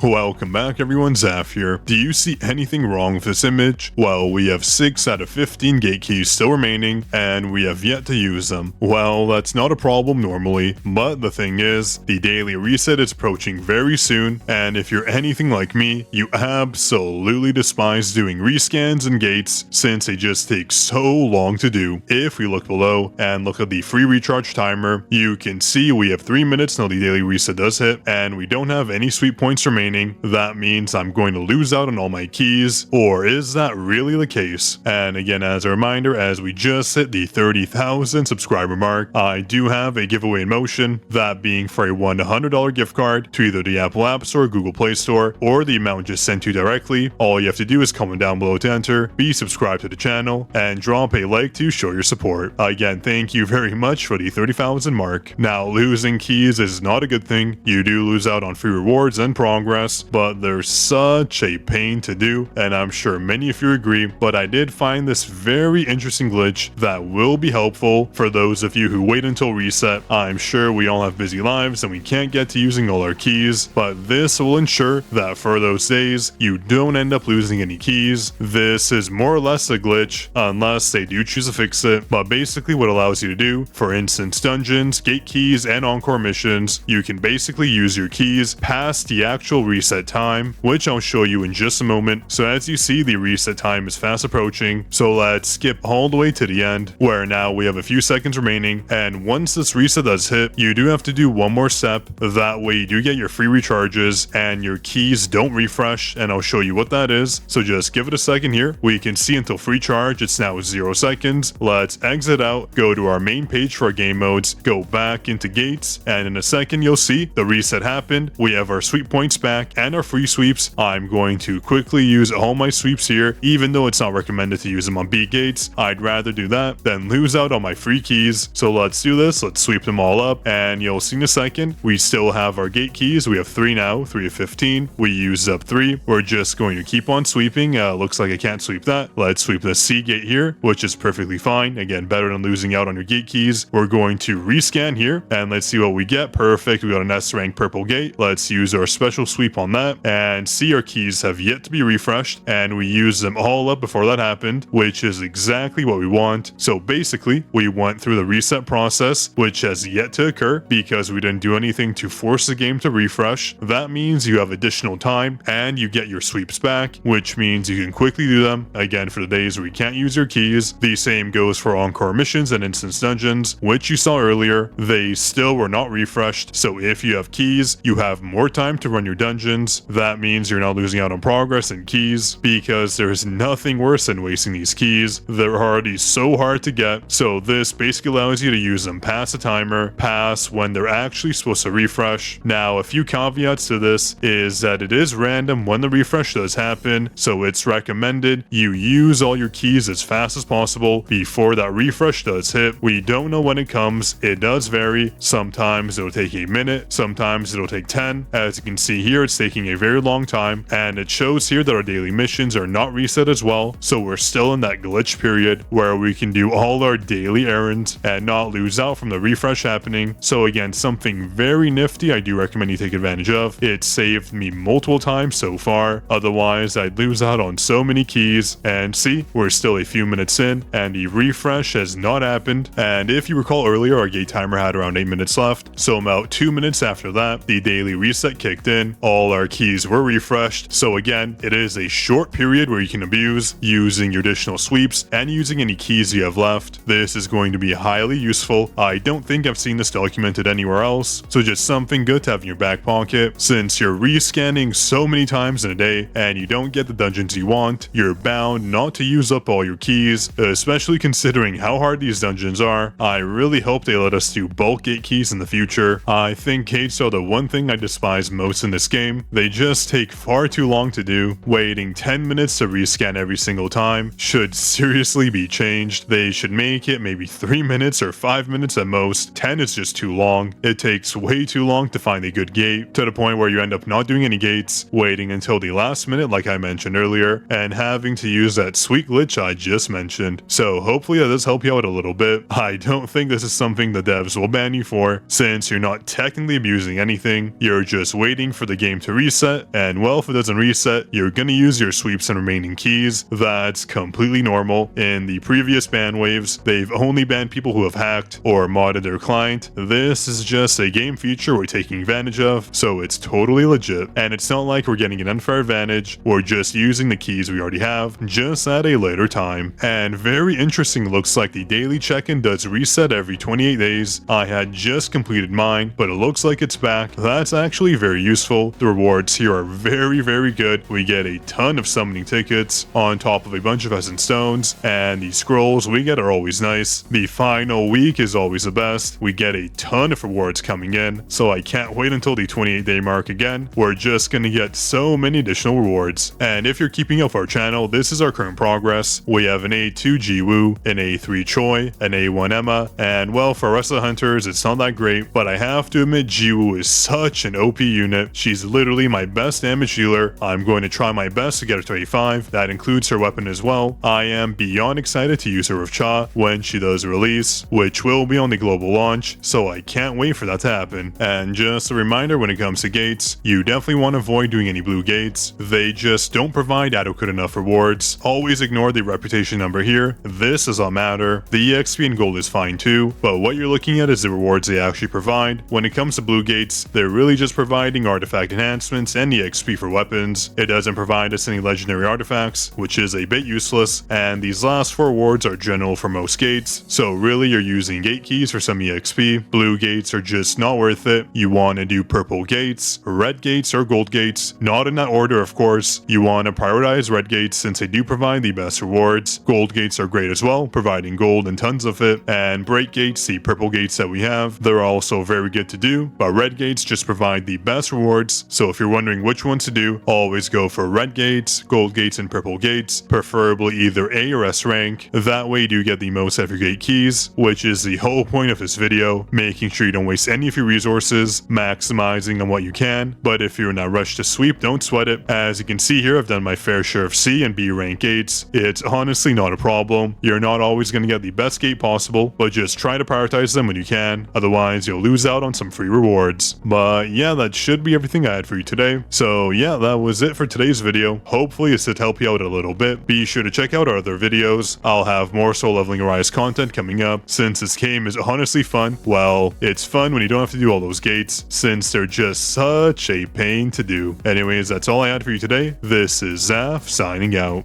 Welcome back everyone, Zaf here. Do you see anything wrong with this image? Well, we have 6 out of 15 gate keys still remaining, and we have yet to use them. Well, that's not a problem normally, but the thing is, the daily reset is approaching very soon, and if you're anything like me, you absolutely despise doing rescans and gates since they just take so long to do. If we look below and look at the free recharge timer, you can see we have 3 minutes until the daily reset does hit, and we don't have any sweep points remaining. That means I'm going to lose out on all my keys, or is that really the case? And again, as a reminder, as we just hit the 30,000 subscriber mark, I do have a giveaway in motion, that being for a $100 gift card to either the Apple App Store, Google Play Store, or the amount just sent to you directly. All you have to do is comment down below to enter, be subscribed to the channel, and drop a like to show your support. Again, thank you very much for the 30,000 mark. Now, losing keys is not a good thing. You do lose out on free rewards and progress, but they're such a pain to do, and I'm sure many of you agree. But I did find this very interesting glitch that will be helpful for those of you who wait until reset. I'm sure we all have busy lives and we can't get to using all our keys, but this will ensure that for those days you don't end up losing any keys. This is more or less a glitch unless they do choose to fix it, but basically what it allows you to do, for instance dungeons, gate keys, and encore missions, you can basically use your keys past the actual reset time, which I'll show you in just a moment. So as you see, the reset time is fast approaching, so let's skip all the way to the end, where now we have a few seconds remaining, and once this reset does hit, you do have to do one more step. That way you do get your free recharges and your keys don't refresh, and I'll show you what that is. So just give it a second here. We can see until free charge it's now 0 seconds. Let's exit out, go to our main page for our game modes, go back into gates, and in a second you'll see the reset happened. We have our sweep points back and our free sweeps. I'm going to quickly use all my sweeps here, even though it's not recommended to use them on B gates. I'd rather do that than lose out on my free keys. So let's do this. Let's sweep them all up, and you'll see in a second we still have our gate keys. We have 3 now, 3 of 15. We used up 3. We're just going to keep on sweeping. Looks like I can't sweep that. Let's sweep the C gate here, which is perfectly fine. Again, better than losing out on your gate keys. We're going to rescan here, and let's see what we get. Perfect. We got an S rank purple gate. Let's use our special sweep on that, and see our keys have yet to be refreshed, and we used them all up before that happened, which is exactly what we want. So basically we went through the reset process, which has yet to occur because we didn't do anything to force the game to refresh. That means you have additional time and you get your sweeps back, which means you can quickly do them again for the days where you can't use your keys. The same goes for encore missions and instance dungeons, which you saw earlier. They still were not refreshed, so if you have keys you have more time to run your dungeons. That means you're not losing out on progress and keys, because there's nothing worse than wasting these keys. They're already so hard to get, so this basically allows you to use them past the timer, past when they're actually supposed to refresh. Now, a few caveats to this is that it is random when the refresh does happen, so it's recommended you use all your keys as fast as possible before that refresh does hit. We don't know when it comes. It does vary. Sometimes it'll take a minute, sometimes it'll take 10. As you can see here, it's taking a very long time, and it shows here that our daily missions are not reset as well, so we're still in that glitch period where we can do all our daily errands and not lose out from the refresh happening. So again, something very nifty I do recommend you take advantage of. It saved me multiple times so far, otherwise I'd lose out on so many keys. And see, we're still a few minutes in and the refresh has not happened, and if you recall earlier, our gate timer had around 8 minutes left, so about 2 minutes after that the daily reset kicked in. All our keys were refreshed, so again, it is a short period where you can abuse using your additional sweeps and using any keys you have left. This is going to be highly useful. I don't think I've seen this documented anywhere else, so just something good to have in your back pocket. Since you're rescanning so many times in a day and you don't get the dungeons you want, you're bound not to use up all your keys, especially considering how hard these dungeons are. I really hope they let us do bulk gate keys in the future. I think gates are the one thing I despise most in this game. They just take far too long to do. Waiting 10 minutes to rescan every single time should seriously be changed. They should make it maybe 3 minutes or 5 minutes at most. 10 is just too long. It takes way too long to find a good gate, to the point where you end up not doing any gates, waiting until the last minute like I mentioned earlier, and having to use that sweet glitch I just mentioned. So hopefully that does help you out a little bit. I don't think this is something the devs will ban you for, since you're not technically abusing anything. You're just waiting for the game game to reset, and well, if it doesn't reset, you're gonna use your sweeps and remaining keys. That's completely normal. In the previous ban waves, they've only banned people who have hacked or modded their client. This is just a game feature we're taking advantage of, so it's totally legit, and it's not like we're getting an unfair advantage. We're just using the keys we already have, just at a later time. And very interesting, looks like the daily check-in does reset every 28 days. I had just completed mine, but it looks like it's back. That's actually very useful. The rewards here are very good. We get a ton of summoning tickets on top of a bunch of Essence Stones, and the scrolls we get are always nice. The final week is always the best. We get a ton of rewards coming in, so I can't wait until the 28-day mark again. We're just gonna get so many additional rewards. And if you're keeping up our channel, this is our current progress. We have an A2 Jiwoo, an A3 Choi, an A1 Emma, and well, for rest of the hunters, it's not that great, but I have to admit Jiwoo is such an OP unit. She's literally my best damage dealer. I'm going to try my best to get her to 85. That includes her weapon as well. I am beyond excited to use her with Cha when she does release, which will be on the global launch, so I can't wait for that to happen. And just a reminder, when it comes to gates, you definitely want to avoid doing any blue gates. They just don't provide adequate enough rewards. Always ignore the reputation number here. This does not matter. The EXP and gold is fine too, but what you're looking at is the rewards they actually provide. When it comes to blue gates, they're really just providing artifact enhancements and EXP for weapons. It doesn't provide us any legendary artifacts, which is a bit useless, and these last 4 rewards are general for most gates, so really you're using gate keys for some EXP. Blue gates are just not worth it. You want to do purple gates, red gates, or gold gates. Not in that order, of course. You want to prioritize red gates since they do provide the best rewards. Gold gates are great as well, providing gold and tons of it, and bright gates, the purple gates that we have, they're also very good to do, but red gates just provide the best rewards. So if you're wondering which ones to do, always go for red gates, gold gates, and purple gates, preferably either A or S rank. That way you do get the most out of your gate keys, which is the whole point of this video, making sure you don't waste any of your resources, maximizing on what you can. But if you're in a rush to sweep, don't sweat it. As you can see here, I've done my fair share of C and B rank gates. It's honestly not a problem. You're not always going to get the best gate possible, but just try to prioritize them when you can, otherwise you'll lose out on some free rewards. But yeah, that should be everything I had for you today. So yeah, that was it for today's video. Hopefully it did help you out a little bit. Be sure to check out our other videos. I'll have more soul leveling Arise content coming up. Since this game is honestly fun, well, it's fun when you don't have to do all those gates, since they're just such a pain to do. Anyways, that's all I had for you today. This is Zaf signing out.